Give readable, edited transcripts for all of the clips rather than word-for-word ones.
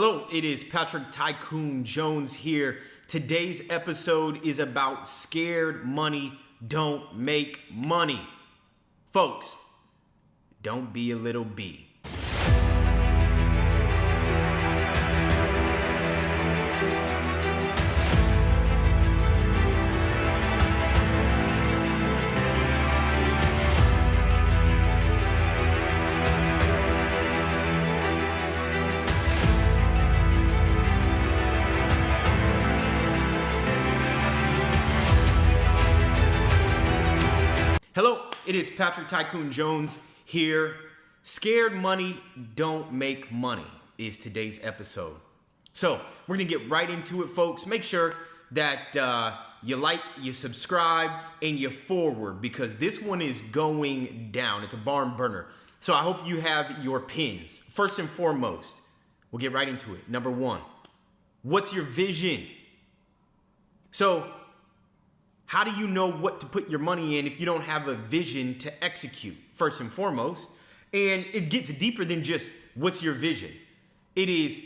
Hello, it is Patrick Tycoon Jones here. Today's episode is about scared money don't make money. Folks, don't be a little bee. Hello, it is Patrick Tycoon Jones here. Scared money don't make money is today's episode. So we're gonna get right into it, folks. Make sure that you like, you subscribe, and you forward because this one is going down. It's a barn burner. So I hope you have your pins. First and foremost, we'll get right into it. Number one, what's your vision? So how do you know what to put your money in if you don't have a vision to execute, first and foremost? And it gets deeper than just what's your vision. It is,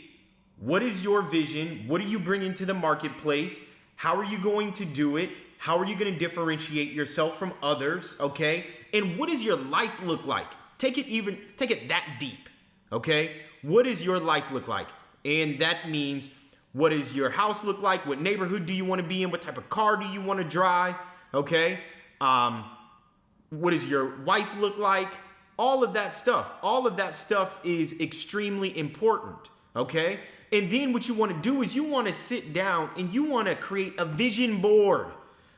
what is your vision? What are you bringing to the marketplace? How are you going to do it? How are you going to differentiate yourself from others, okay? And what does your life look like? Take it that deep, okay? What does your life look like? And that means, what does your house look like? What neighborhood do you want to be in? What type of car do you want to drive? Okay. What does your wife look like? All of that stuff. All of that stuff is extremely important. Okay. And then what you want to do is you want to sit down and you want to create a vision board.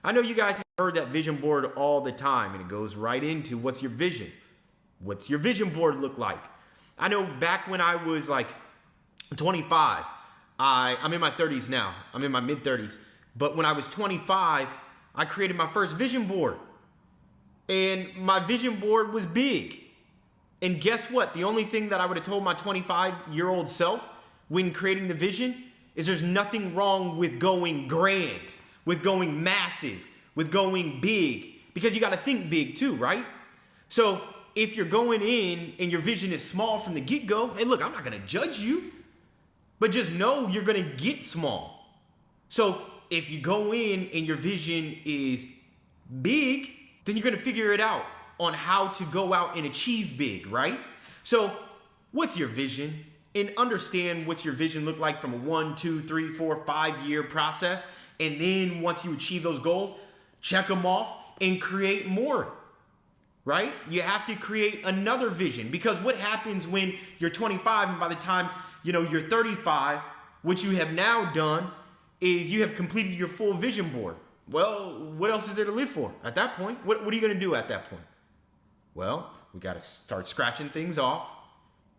I know you guys have heard that vision board all the time, and it goes right into what's your vision? What's your vision board look like? I know back when I was like 25, I'm in my 30s now. I'm in my mid 30s. But when I was 25, I created my first vision board. And my vision board was big. And guess what? The only thing that I would have told my 25-year-old self when creating the vision is there's nothing wrong with going grand, with going massive, with going big. Because you got to think big too, right? So if you're going in and your vision is small from the get-go, hey, look, I'm not going to judge you. But just know you're going to get small. So if you go in and your vision is big, then you're going to figure it out on how to go out and achieve big, right? So what's your vision? And understand what's your vision look like from a 1, 2, 3, 4, 5 year process. And then once you achieve those goals, check them off and create more, right? You have to create another vision, because what happens when you're 25 and by the time you're 35, what you have now done is you have completed your full vision board. Well, what else is there to live for at that point? What are you going to do at that point? Well, we got to start scratching things off,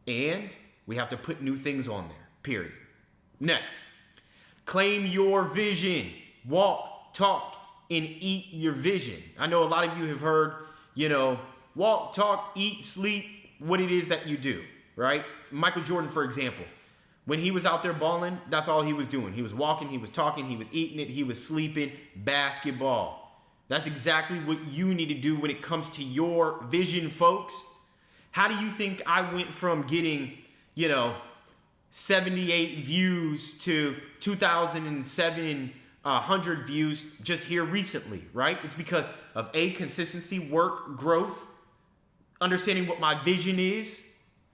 and we have to put new things on there, period. Next, claim your vision. Walk, talk, and eat your vision. I know a lot of you have heard, walk, talk, eat, sleep, what it is that you do. Right? Michael Jordan, for example, when he was out there balling, that's all he was doing. He was walking, he was talking, he was eating it, he was sleeping, basketball. That's exactly what you need to do when it comes to your vision, folks. How do you think I went from getting, 78 views to 2,700 views just here recently, right? It's because of consistency, work, growth, understanding what my vision is,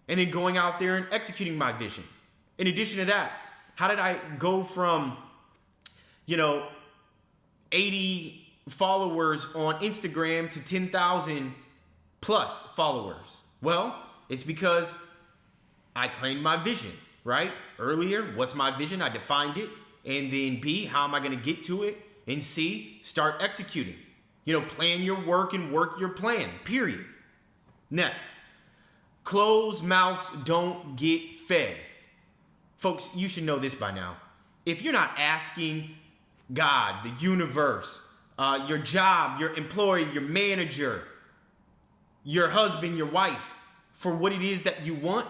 and then going out there and executing my vision. In addition to that, how did I go from, 80 followers on Instagram to 10,000 plus followers? Well, it's because I claimed my vision, right? Earlier, what's my vision? I defined it. And then B, how am I going to get to it? And C, start executing. Plan your work and work your plan, period. Next. Closed mouths don't get fed. Folks, you should know this by now. If you're not asking God, the universe, your job, your employer, your manager, your husband, your wife, for what it is that you want,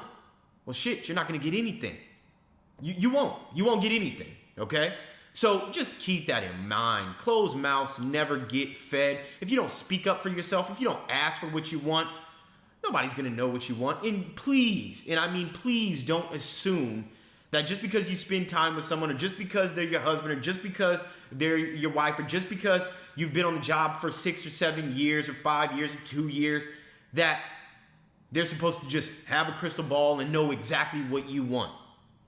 well, shit, you're not going to get anything. You won't. You won't get anything, okay? So just keep that in mind. Closed mouths never get fed. If you don't speak up for yourself, if you don't ask for what you want, nobody's going to know what you want. And please, and I mean please, don't assume That just because you spend time with someone, or just because they're your husband, or just because they're your wife, or just because you've been on the job for 6 or 7 years, or 5 years, or 2 years, that they're supposed to just have a crystal ball and know exactly what you want.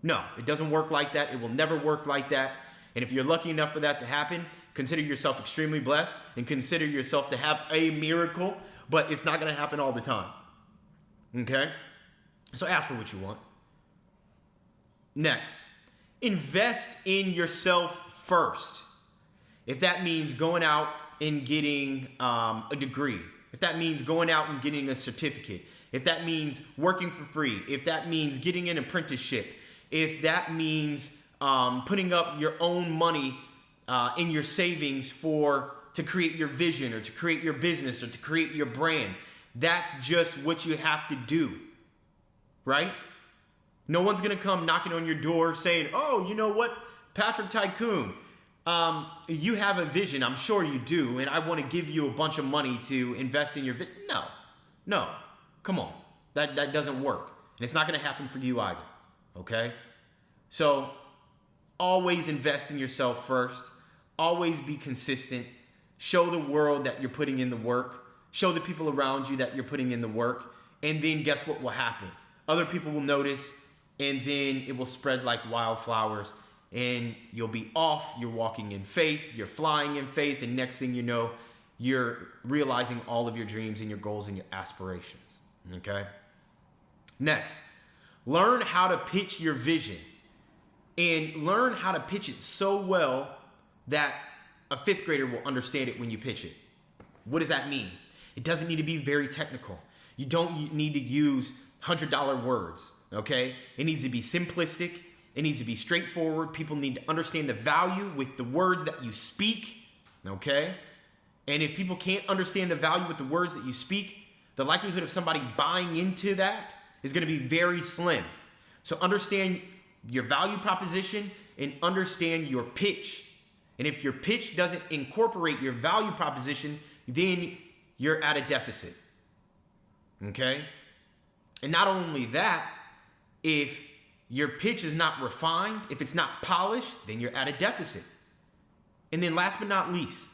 No, it doesn't work like that. It will never work like that. And if you're lucky enough for that to happen, consider yourself extremely blessed and consider yourself to have a miracle, but it's not going to happen all the time. Okay? So ask for what you want. Next, invest in yourself first. If that means going out and getting a degree, if that means going out and getting a certificate, if that means working for free, if that means getting an apprenticeship, if that means putting up your own money in your savings to create your vision, or to create your business, or to create your brand, that's just what you have to do, right? No one's going to come knocking on your door saying, oh, you know what, Patrick Tycoon, you have a vision. I'm sure you do. And I want to give you a bunch of money to invest in your vision. No, come on. That doesn't work. And it's not going to happen for you either. Okay? So always invest in yourself first. Always be consistent. Show the world that you're putting in the work. Show the people around you that you're putting in the work. And then guess what will happen? Other people will notice, and then it will spread like wildflowers, and you'll be off. You're walking in faith. You're flying in faith. And next thing you know, you're realizing all of your dreams and your goals and your aspirations. Okay? Next, learn how to pitch your vision, and learn how to pitch it so well that a 5th grader will understand it when you pitch it. What does that mean? It doesn't need to be very technical. You don't need to use $100 words, okay? It needs to be simplistic. It needs to be straightforward. People need to understand the value with the words that you speak, okay? And if people can't understand the value with the words that you speak, the likelihood of somebody buying into that is going to be very slim. So understand your value proposition and understand your pitch. And if your pitch doesn't incorporate your value proposition, then you're at a deficit, okay? And not only that, if your pitch is not refined, if it's not polished, then you're at a deficit. And then last but not least,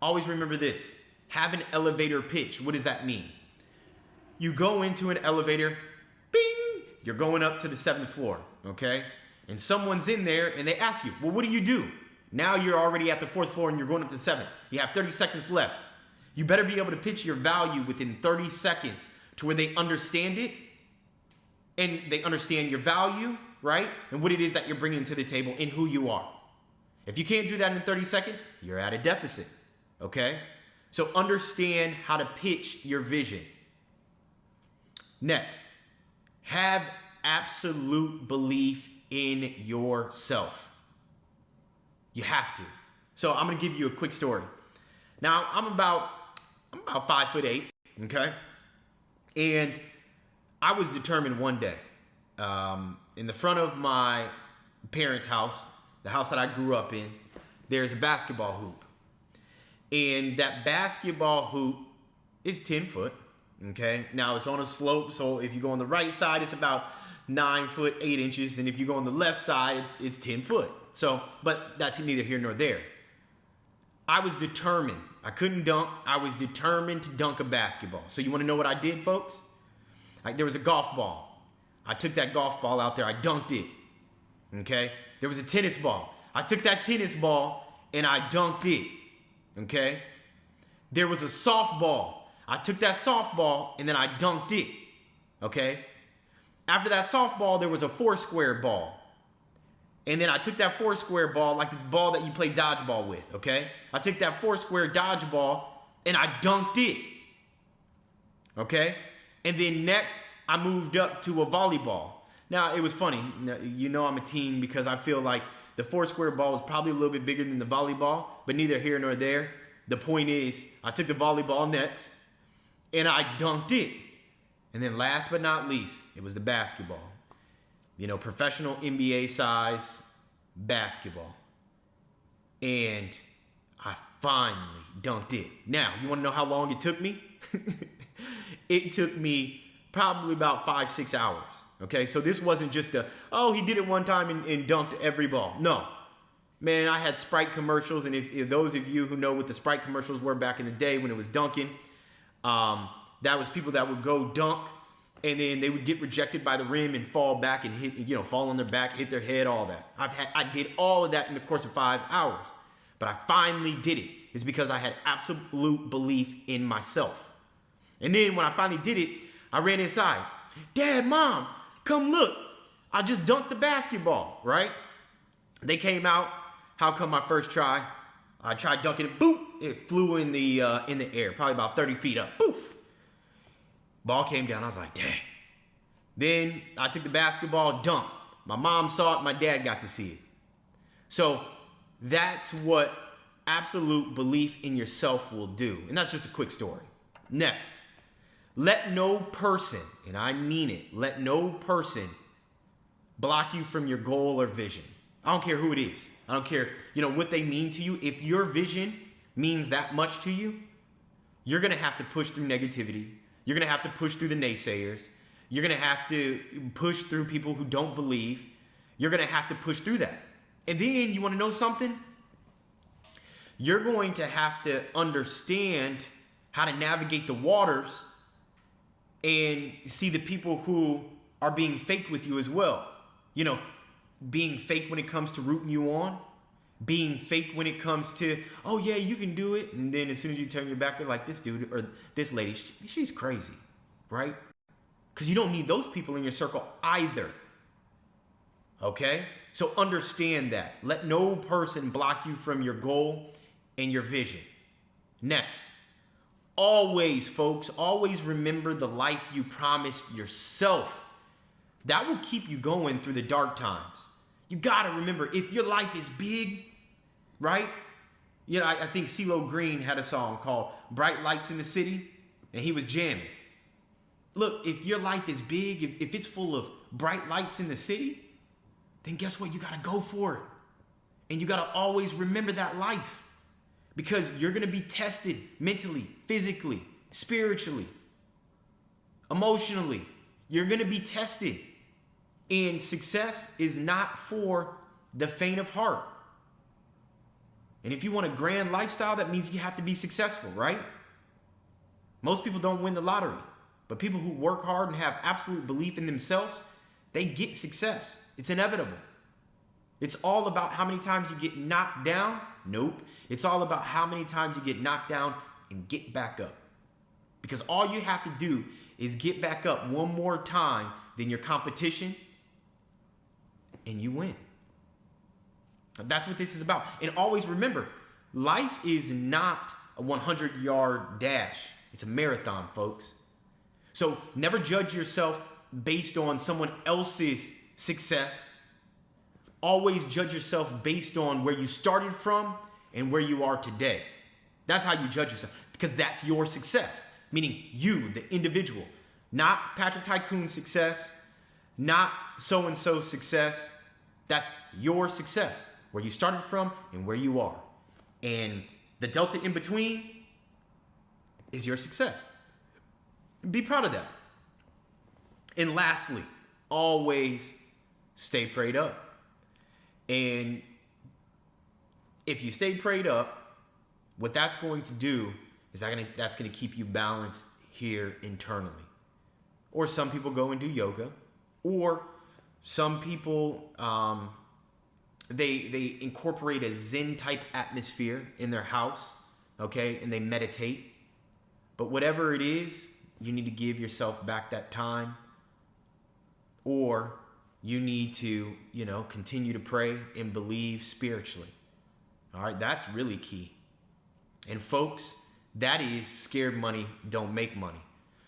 always remember this. Have an elevator pitch. What does that mean? You go into an elevator, bing, you're going up to the 7th floor, okay? And someone's in there and they ask you, well, what do? Now you're already at the 4th floor and you're going up to the 7th. You have 30 seconds left. You better be able to pitch your value within 30 seconds to where they understand it and they understand your value, right? And what it is that you're bringing to the table and who you are. If you can't do that in 30 seconds, you're at a deficit, okay? So understand how to pitch your vision. Next, have absolute belief in yourself. You have to. So I'm going to give you a quick story. Now, I'm about 5'8", okay? And I was determined one day, in the front of my parents' house, the house that I grew up in, there's a basketball hoop. And that basketball hoop is 10 foot, okay? Now, it's on a slope, so if you go on the right side, it's about 9 foot, 8 inches. And if you go on the left side, it's 10 foot. So, but that's neither here nor there. I was determined. I couldn't dunk. I was determined to dunk a basketball. So you want to know what I did, folks? There was a golf ball. I took that golf ball out there. I dunked it. Okay? There was a tennis ball. I took that tennis ball and I dunked it. Okay? There was a softball. I took that softball and then I dunked it. Okay? After that softball, there was a 4-square ball. And then I took that 4-square ball, like the ball that you play dodgeball with, okay? I took that 4-square dodgeball and I dunked it, okay? And then next, I moved up to a volleyball. Now, it was funny. You know I'm a teen because I feel like the 4-square ball was probably a little bit bigger than the volleyball, but neither here nor there. The point is, I took the volleyball next and I dunked it. And then last but not least, it was the basketball. You know, professional NBA size basketball. And I finally dunked it. Now, you want to know how long it took me? It took me probably about 5-6 hours, Okay, so this wasn't just he did it one time and dunked every ball. No. Man, I had Sprite commercials, and if those of you who know what the Sprite commercials were back in the day when it was dunking, that was people that would go dunk, and then they would get rejected by the rim and fall back and hit, fall on their back, hit their head, all that. I did all of that in the course of 5 hours, but I finally did it. It's because I had absolute belief in myself. And then when I finally did it, I ran inside. Dad, Mom, come look. I just dunked the basketball, right? They came out. How come my first try? I tried dunking it, boop, it flew in the air, probably about 30 feet up, poof. Ball came down, I was like, dang. Then I took the basketball, dunk. My mom saw it, my dad got to see it. So that's what absolute belief in yourself will do. And that's just a quick story. Next, let no person, and I mean it, let no person block you from your goal or vision. I don't care who it is. I don't care, what they mean to you. If your vision means that much to you, you're going to have to push through negativity. You're going to have to push through the naysayers. You're going to have to push through people who don't believe. You're going to have to push through that. And then you want to know something? You're going to have to understand how to navigate the waters and see the people who are being fake with you as well. Being fake when it comes to rooting you on, being fake when it comes to, oh yeah, you can do it. And then as soon as you turn your back, they're like, this dude or this lady, she's crazy, right? Because you don't need those people in your circle either. Okay? So understand that. Let no person block you from your goal and your vision. Next, always, folks, always remember the life you promised yourself. That will keep you going through the dark times. You got to remember, if your life is big, right? I think CeeLo Green had a song called Bright Lights in the City, and he was jamming. Look, if your life is big, if it's full of bright lights in the city, then guess what? You got to go for it. And you got to always remember that life, because you're going to be tested mentally, physically, spiritually, emotionally. You're going to be tested. And success is not for the faint of heart. And if you want a grand lifestyle, that means you have to be successful, right? Most people don't win the lottery, but people who work hard and have absolute belief in themselves, they get success. It's inevitable. It's all about how many times you get knocked down. Nope. It's all about how many times you get knocked down and get back up. Because all you have to do is get back up one more time than your competition, and you win. That's what this is about. And always remember, life is not a 100-yard dash. It's a marathon, folks. So never judge yourself based on someone else's success. Always judge yourself based on where you started from and where you are today. That's how you judge yourself, because that's your success, meaning you, the individual. Not Patrick Tycoon's success, not so-and-so's success. That's your success, where you started from and where you are. And the delta in between is your success. Be proud of that. And lastly, always stay prayed up. And if you stay prayed up, what that's going to do is that's going to keep you balanced here internally. Or some people go and do yoga, or some people, they incorporate a Zen type atmosphere in their house, okay, and they meditate. But whatever it is, you need to give yourself back that time, or you need to, continue to pray and believe spiritually. All right, that's really key. And folks, that is scared money don't make money.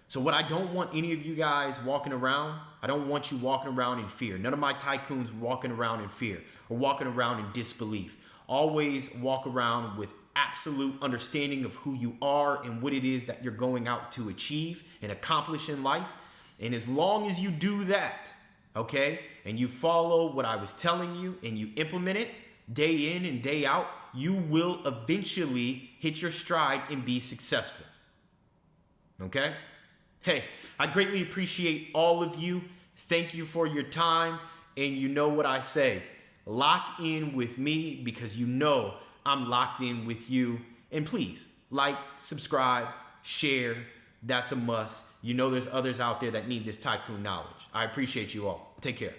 So what I don't want any of you guys walking around, I don't want you walking around in fear. None of my tycoons walking around in fear or walking around in disbelief. Always walk around with absolute understanding of who you are and what it is that you're going out to achieve and accomplish in life. And as long as you do that, okay, and you follow what I was telling you and you implement it day in and day out, you will eventually hit your stride and be successful. Okay? Hey, I greatly appreciate all of you Thank you for your time. And you know what I say, lock in with me because you know I'm locked in with you. And please like, subscribe, share. That's a must. You know there's others out there that need this tycoon knowledge. I appreciate you all. Take care.